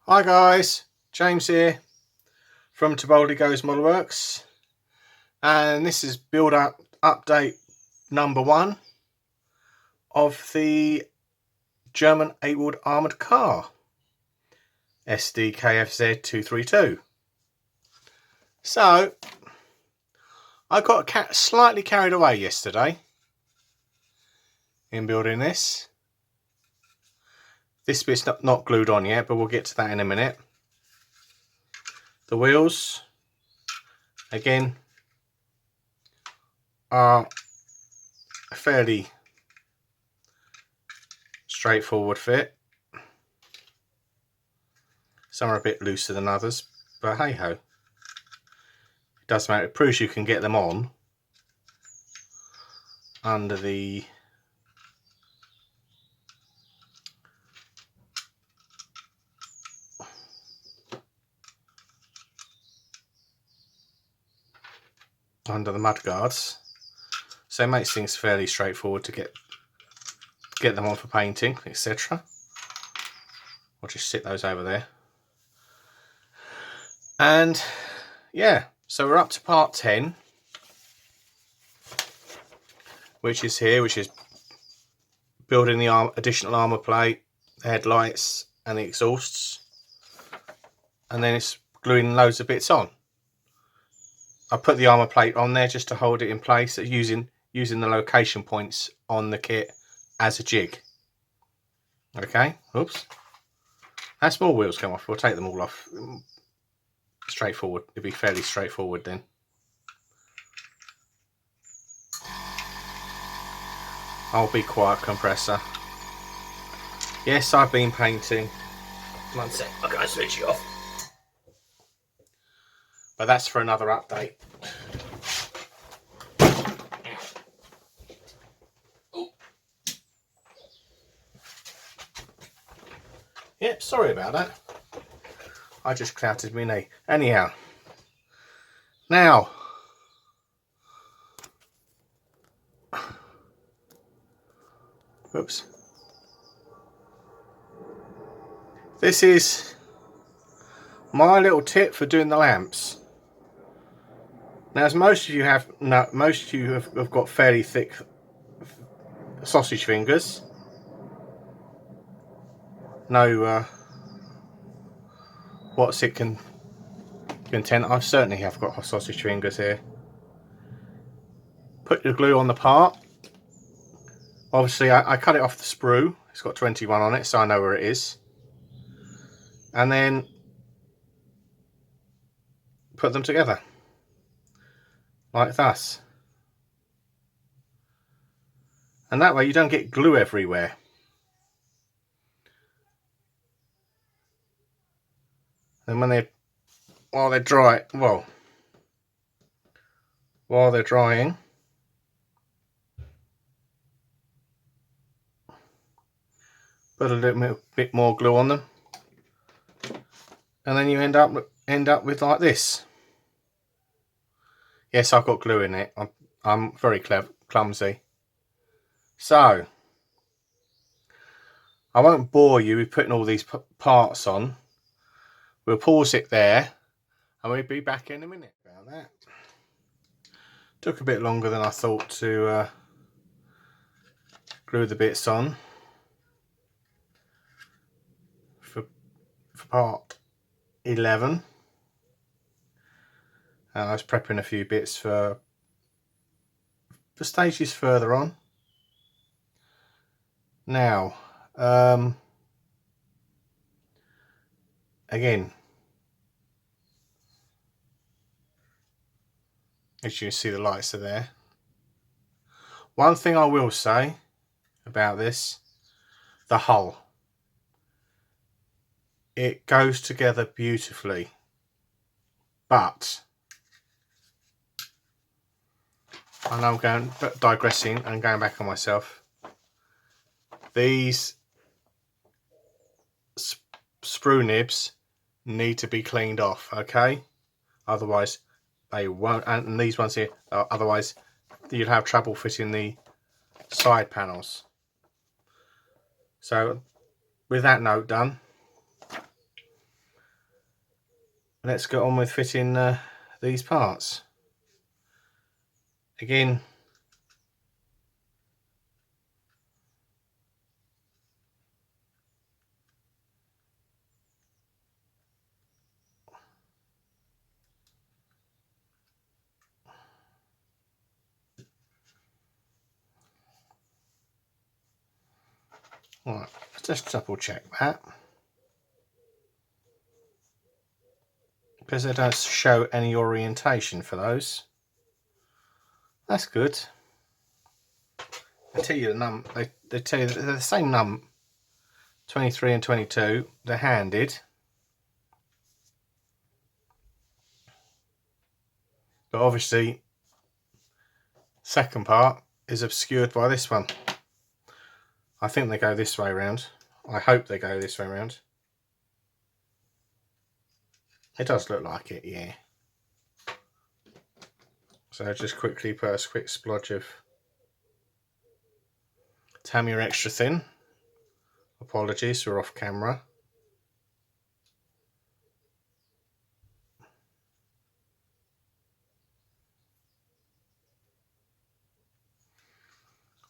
Hi guys, James here from Tiboldi Goes Modelworks, and this is build up update number 1 of the German 8-wheeled armoured car SD Kfz.232. So I got slightly carried away yesterday in building this. This bit's not glued on yet, but we'll get to that in a minute. The wheels, again, are a fairly straightforward fit. Some are a bit looser than others, but hey ho, it doesn't matter. It proves you can get them on under the mud guards, so it makes things fairly straightforward to get them on for painting, etc. I'll just sit those over there. And yeah, so we're up to part 10, which is building the additional armour plate, the headlights and the exhausts, and then it's gluing loads of bits on. I put the armour plate on there just to hold it in place, using the location points on the kit as a jig. Okay, oops. How small wheels come off, we'll take them all off. Straightforward, it'll be fairly straightforward then. I'll be quiet, compressor. Yes, I've been painting. One sec, I'll go and switch it off. But that's for another update. Yep, sorry about that. I just clouted my knee. Anyhow, now whoops. This is my little tip for doing the lamps. Now, as most of you have got fairly thick sausage fingers. No, what's it content? I certainly have got sausage fingers here. Put the glue on the part. Obviously, I cut it off the sprue. It's got 21 on it, so I know where it is. And then put them together like thus. And that way you don't get glue everywhere. And while they're drying, put a little bit more glue on them, and then you end up with like this. Yes, I've got glue in it. I'm very clumsy. So I won't bore you with putting all these parts on. We'll pause it there, and we'll be back in a minute about that. Took a bit longer than I thought to glue the bits on for part 11. And I was prepping a few bits for stages further on. Now, again, as you can see, the lights are there. One thing I will say about this, the hull. It goes together beautifully, but I know I'm digressing and going back on myself. These sprue nibs need to be cleaned off, okay? Otherwise they won't, and these ones here, otherwise you'll have trouble fitting the side panels. So with that note done, let's get on with fitting these parts. Again, right, let's just double check that, because they don't show any orientation for those. That's good. They tell you the they tell you they're the same num, 23 and 22. They're handed, but obviously second part is obscured by this one. I think they go this way around. I hope they go this way around. It does look like it, yeah. So just quickly put a quick splodge of Tamiya extra thin. Apologies, we're off camera.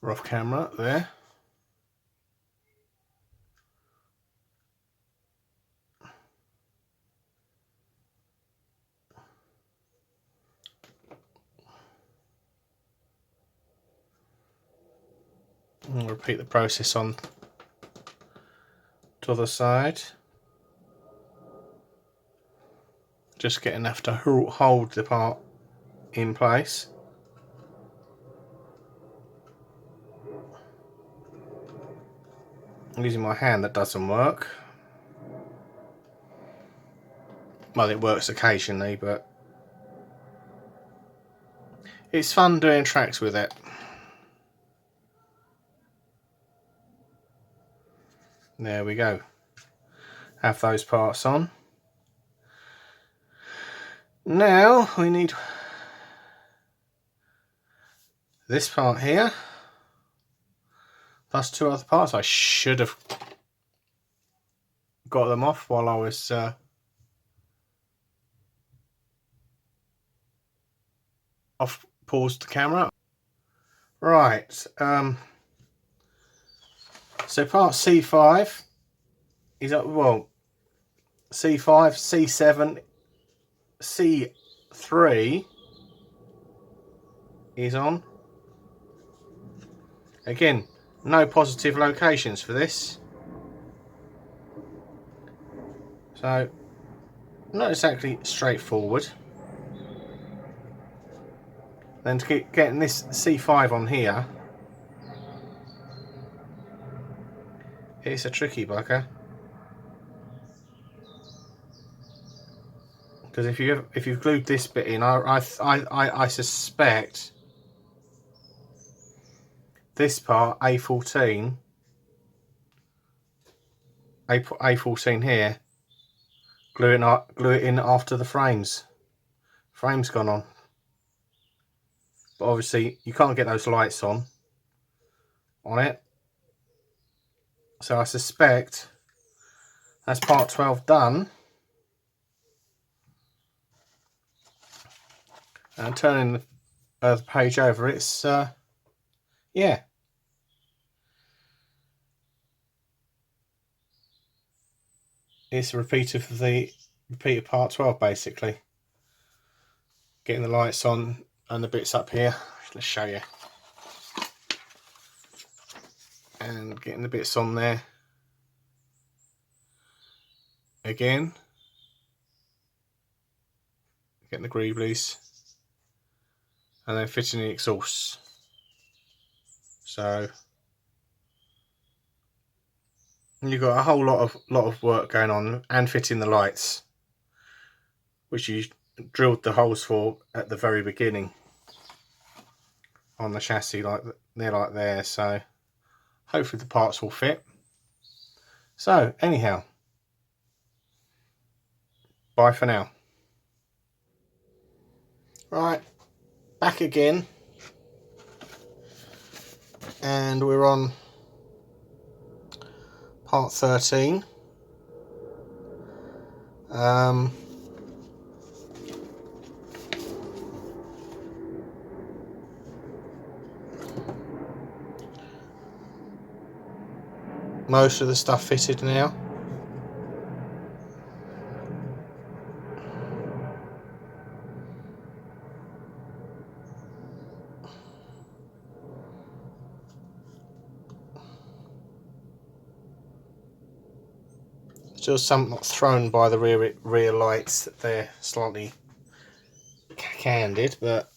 We're off camera there. And repeat the process on to the other side. Just get enough to hold the part in place. I'm using my hand, that doesn't work. Well, it works occasionally, but it's fun doing tracks with it. There we go. Have those parts on. Now we need this part here, plus two other parts. I should have got them off while I was paused the camera. Right, so part C5 is up, well, C5, C7, C3 is on. Again, no positive locations for this, so not exactly straightforward. Then to keep getting this C5 on here, it's a tricky bugger, because if you've glued this bit in, I suspect this part A14 here, glue it in after the frame's gone on. But obviously you can't get those lights on it, so I suspect that's part 12 done. And turning the page over, it's yeah, it's a repeat of part 12 basically. Getting the lights on and the bits up here. Let's show you. And getting the bits on there again. Getting the greeblies. And then fitting the exhausts. So you've got a whole lot of work going on, and fitting the lights, which you drilled the holes for at the very beginning on the chassis, like there. So hopefully the parts will fit. So anyhow, bye for now. Right, back again, and we're on part 13. most of the stuff fitted now. Just something thrown by the rear lights that they're slightly candid, but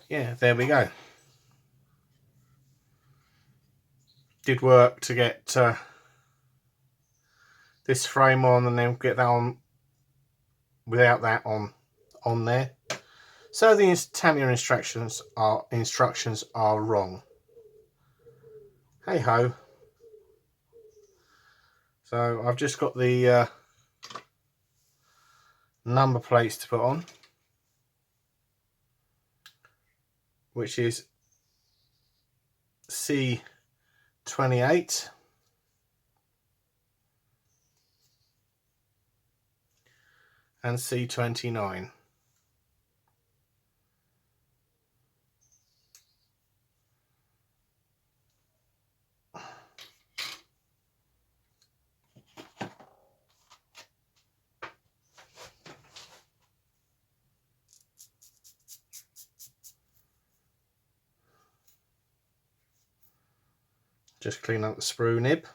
yeah, there we go. Did work to get this frame on and then get that on without that on there. So the Tamiya instructions are wrong. Hey ho. So I've just got the number plates to put on, which is C28 and C29. Just clean up the sprue nib.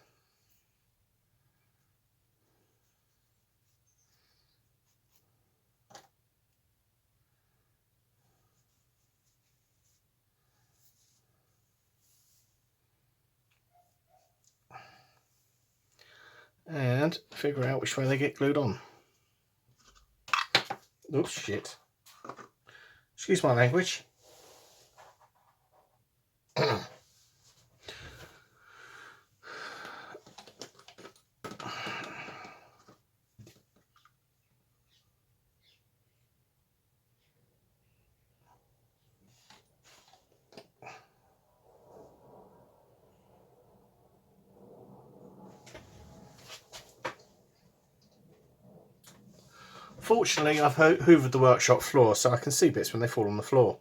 And figure out which way they get glued on. Oops, shit. Excuse my language. Fortunately, I've hoovered the workshop floor so I can see bits when they fall on the floor.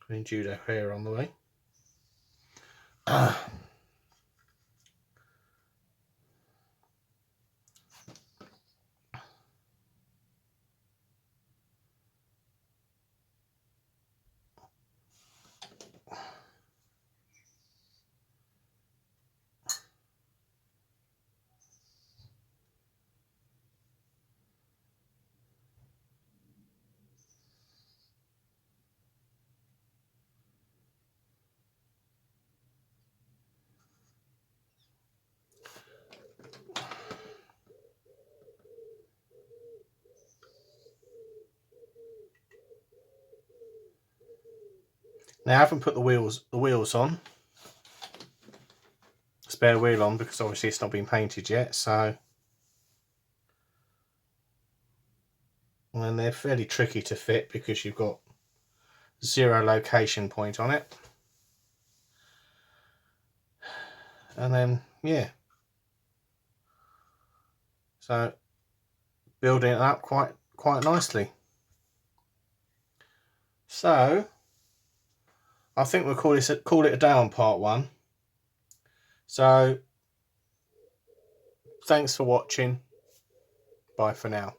Green judo hair on the way. Now I haven't put the wheels on, spare wheel on, because obviously it's not been painted yet, so and they're fairly tricky to fit because you've got 0 location point on it. And then yeah, so building it up quite nicely. So I think we'll call it a day on part 1. So thanks for watching. Bye for now.